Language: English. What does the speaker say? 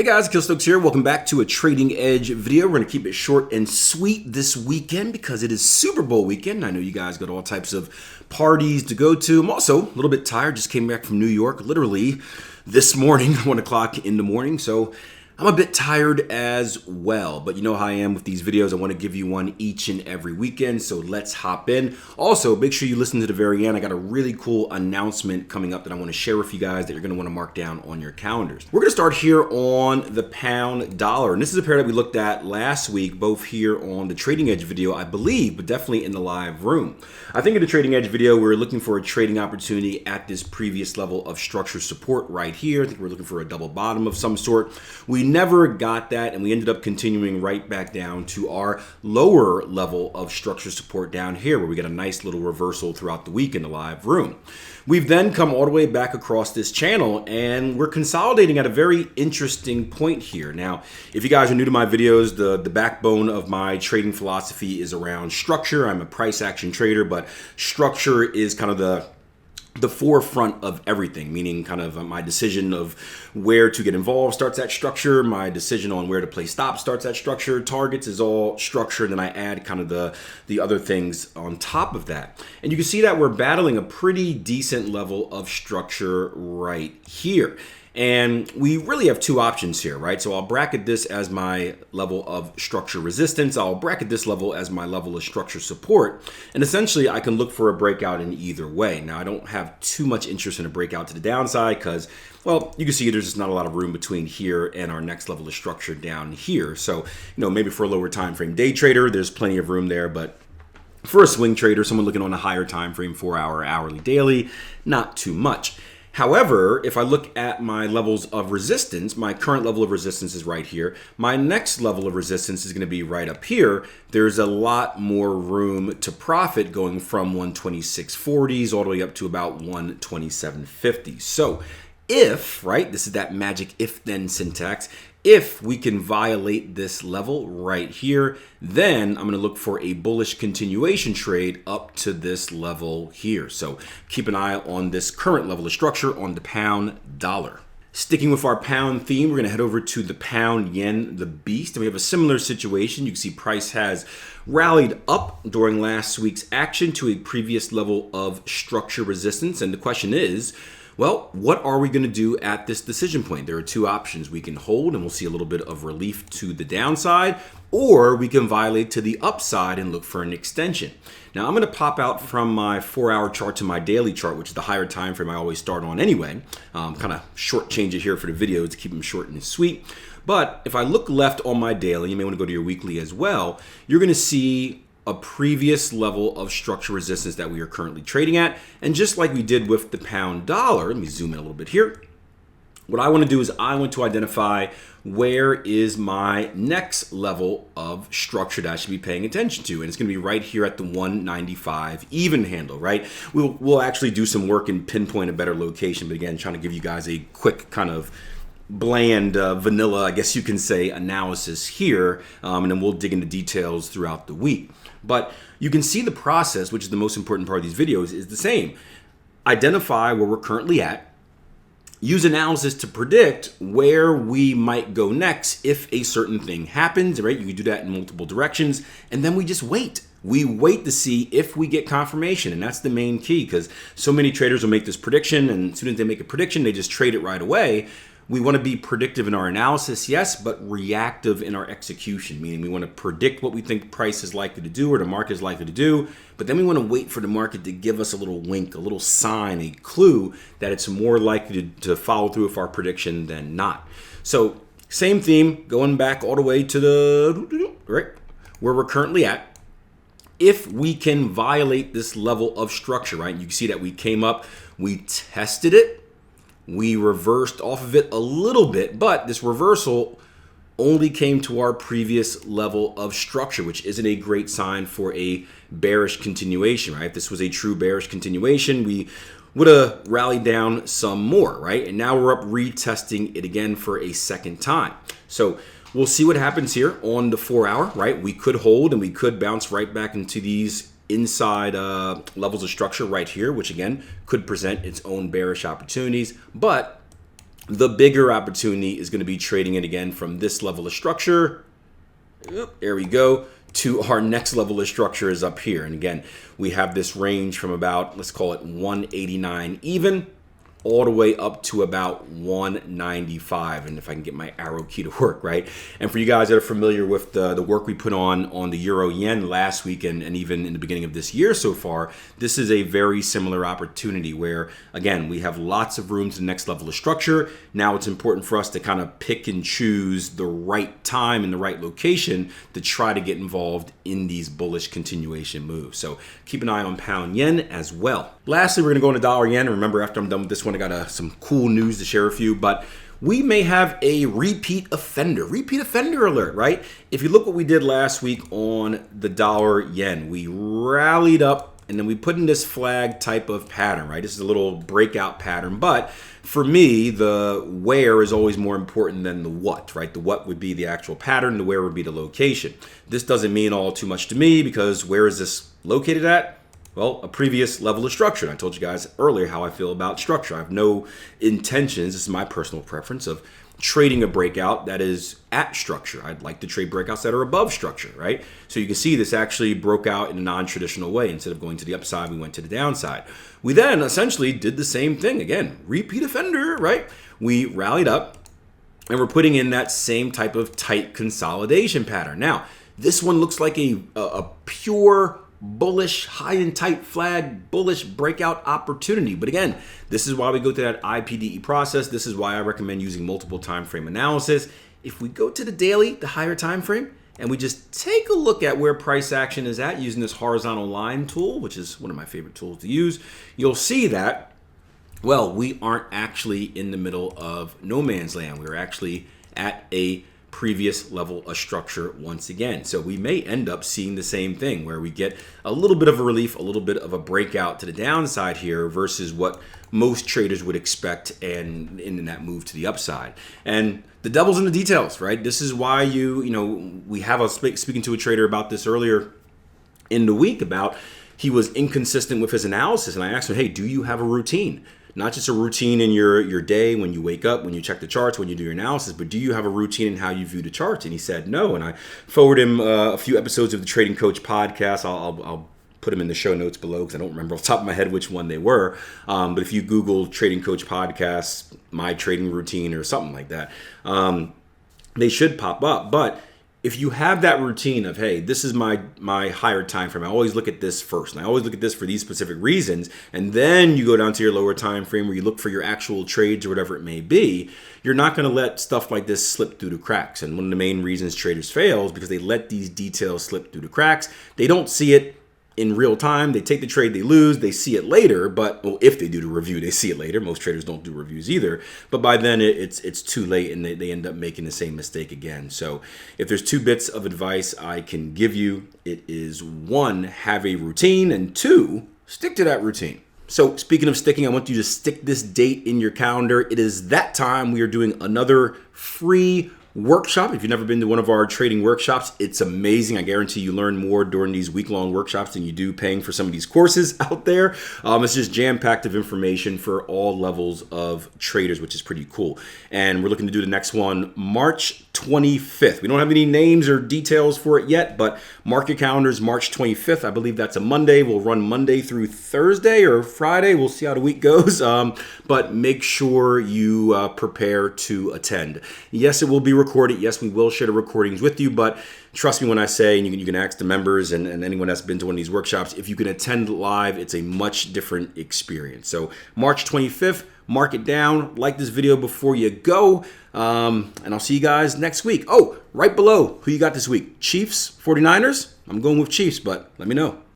Hey guys, Killstokes here. Welcome back to a Trading Edge video. We're going to keep it short and sweet this weekend because it is Super Bowl weekend. I know you guys got all types of parties to go to. I'm also a little bit tired. Just came back from New York literally this morning, 1 o'clock in the morning. So I'm a bit tired as well, but you know how I am with these videos. I want to give you one each and every weekend, so let's hop in. Also, make sure you listen to the very end. I got a really cool announcement coming up that I want to share with you guys that you're going to want to mark down on your calendars. We're going to start here on the pound dollar, and this is a pair that we looked at last week, both here on the Trading Edge video, I believe, but definitely in the live room. I think in the Trading Edge video, we were looking for a trading opportunity at this previous level of structure support right here. I think we're looking for a double bottom of some sort. We never got that, and we ended up continuing right back down to our lower level of structure support down here, where we get a nice little reversal throughout the week in the live room. We've then come all the way back across this channel, and we're consolidating at a very interesting point here. Now, if you guys are new to my videos, the backbone of my trading philosophy is around structure. I'm a price action trader, but structure is kind of the forefront of everything, meaning kind of my decision of where to get involved starts at structure. My decision on where to play stop starts at structure. Targets is all structure. And then I add kind of the other things on top of that. And you can see that we're battling a pretty decent level of structure right here. And we really have two options here, right? So I'll bracket this as my level of structure resistance. I'll bracket this level as my level of structure support. And essentially, I can look for a breakout in either way. Now, I don't have too much interest in a breakout to the downside because, well, you can see there's just not a lot of room between here and our next level of structure down here. So, you know, maybe for a lower time frame day trader, there's plenty of room there. But for a swing trader, someone looking on a higher time frame, 4-hour, hourly, daily, not too much. However, if I look at my levels of resistance, my current level of resistance is right here. My next level of resistance is going to be right up here. There's a lot more room to profit going from 126.40s all the way up to about 127.50. So if, right, this is that magic if-then syntax, if we can violate this level right here, then I'm going to look for a bullish continuation trade up to this level here. So keep an eye on this current level of structure on the pound dollar. Sticking with our pound theme, we're going to head over to the pound yen, the beast. And we have a similar situation. You can see price has rallied up during last week's action to a previous level of structure resistance. And the question is, well, what are we going to do at this decision point? There are two options. We can hold and we'll see a little bit of relief to the downside, or we can violate to the upside and look for an extension. Now, I'm going to pop out from my 4-hour chart to my daily chart, which is the higher time frame I always start on anyway. Kind of shortchange it here for the video to keep them short and sweet. But if I look left on my daily, you may want to go to your weekly as well, you're going to see a previous level of structure resistance that we are currently trading at. And just like we did with the pound dollar, let me zoom in a little bit here. What I want to do is I want to identify where is my next level of structure that I should be paying attention to. And it's going to be right here at the 195 even handle, right? We'll actually do some work and pinpoint a better location. But again, trying to give you guys a quick kind of bland vanilla, I guess you can say, analysis here. And then we'll dig into details throughout the week. But you can see the process, which is the most important part of these videos, is the same. Identify where we're currently at. Use analysis to predict where we might go next if a certain thing happens, right? You can do that in multiple directions. And then we just wait. We wait to see if we get confirmation. And that's the main key, because so many traders will make this prediction. And as soon as they make a prediction, they just trade it right away. We want to be predictive in our analysis, yes, but reactive in our execution, meaning we want to predict what we think price is likely to do or the market is likely to do, but then we want to wait for the market to give us a little wink, a little sign, a clue that it's more likely to follow through with our prediction than not. So same theme, going back all the way to the, right, where we're currently at. If we can violate this level of structure, right, you can see that we came up, we tested it, we reversed off of it a little bit, but this reversal only came to our previous level of structure, which isn't a great sign for a bearish continuation, right? If this was a true bearish continuation, we would have rallied down some more, right? And now we're up retesting it again for a second time. So we'll see what happens here on the 4-hour, right? We could hold and we could bounce right back into these inside levels of structure right here, which again could present its own bearish opportunities. But The bigger opportunity is going to be trading it again from this level of structure. There we go. To our next level of structure is up here. And again, we have this range from about, let's call it 189 even, all the way up to about 195. And if I can get my arrow key to work, right? And for you guys that are familiar with the work we put on the euro yen last week and even in the beginning of this year so far, this is a very similar opportunity where, again, we have lots of room to the next level of structure. Now it's important for us to kind of pick and choose the right time and the right location to try to get involved in these bullish continuation moves. So keep an eye on pound yen as well. Lastly, we're going to go into dollar yen. Remember, after I'm done with this one, I got some cool news to share with you, but we may have a repeat offender alert, right? If you look what we did last week on the dollar yen, we rallied up and then we put in this flag type of pattern, right? This is a little breakout pattern, but for me, the where is always more important than the what, right? The what would be the actual pattern, the where would be the location. This doesn't mean all too much to me because where is this located at? Well, a previous level of structure. And I told you guys earlier how I feel about structure. I have no intentions, this is my personal preference, of trading a breakout that is at structure. I'd like to trade breakouts that are above structure, right? So you can see this actually broke out in a non-traditional way. Instead of going to the upside, we went to the downside. We then essentially did the same thing. Again, repeat offender, right? We rallied up and we're putting in that same type of tight consolidation pattern. Now, this one looks like a pure bullish, high and tight flag, bullish breakout opportunity. But again, this is why we go through that IPDE process. This is why I recommend using multiple time frame analysis. If we go to the daily, the higher time frame, and we just take a look at where price action is at using this horizontal line tool, which is one of my favorite tools to use, you'll see that, well, we aren't actually in the middle of no man's land. We're actually at a previous level of structure once again. So we may end up seeing the same thing where we get a little bit of a relief, a little bit of a breakout to the downside here versus what most traders would expect and in that move to the upside. And the devil's in the details, right? This is why we have us speaking to a trader about this earlier in the week about he was inconsistent with his analysis. And I asked him, hey, do you have a routine? Not just a routine in your day when you wake up, when you check the charts, when you do your analysis, but do you have a routine in how you view the charts? And he said no. And I forwarded him a few episodes of the Trading Coach podcast. I'll put them in the show notes below because I don't remember off the top of my head which one they were. But if you Google Trading Coach podcast, my trading routine or something like that, they should pop up. But if you have that routine of, hey, this is my higher time frame, I always look at this first, and I always look at this for these specific reasons, and then you go down to your lower time frame where you look for your actual trades or whatever it may be, you're not going to let stuff like this slip through the cracks. And one of the main reasons traders fail is because they let these details slip through the cracks. They don't see it in real time. They take the trade, they lose, they see it later, but well, if they do the review, they see it later. Most traders don't do reviews either, but by then it's too late and they end up making the same mistake again. So if there's two bits of advice I can give you, it is one, have a routine, and two, stick to that routine. So speaking of sticking, I want you to stick this date in your calendar. It is that time. We are doing another free workshop. If you've never been to one of our trading workshops, it's amazing. I guarantee you learn more during these week-long workshops than you do paying for some of these courses out there. It's just jam-packed of information for all levels of traders, which is pretty cool. And we're looking to do the next one March 25th. We don't have any names or details for it yet, but mark your calendars, March 25th. I believe that's a Monday. We'll run Monday through Thursday or Friday. We'll see how the week goes. But make sure you prepare to attend. Yes, it will be recorded. Yes, we will share the recordings with you, but trust me when I say, and you can ask the members and anyone that's been to one of these workshops, if you can attend live, it's a much different experience. So March 25th, mark it down, like this video before you go, and I'll see you guys next week. Oh, right below, who you got this week? Chiefs, 49ers? I'm going with Chiefs, but let me know.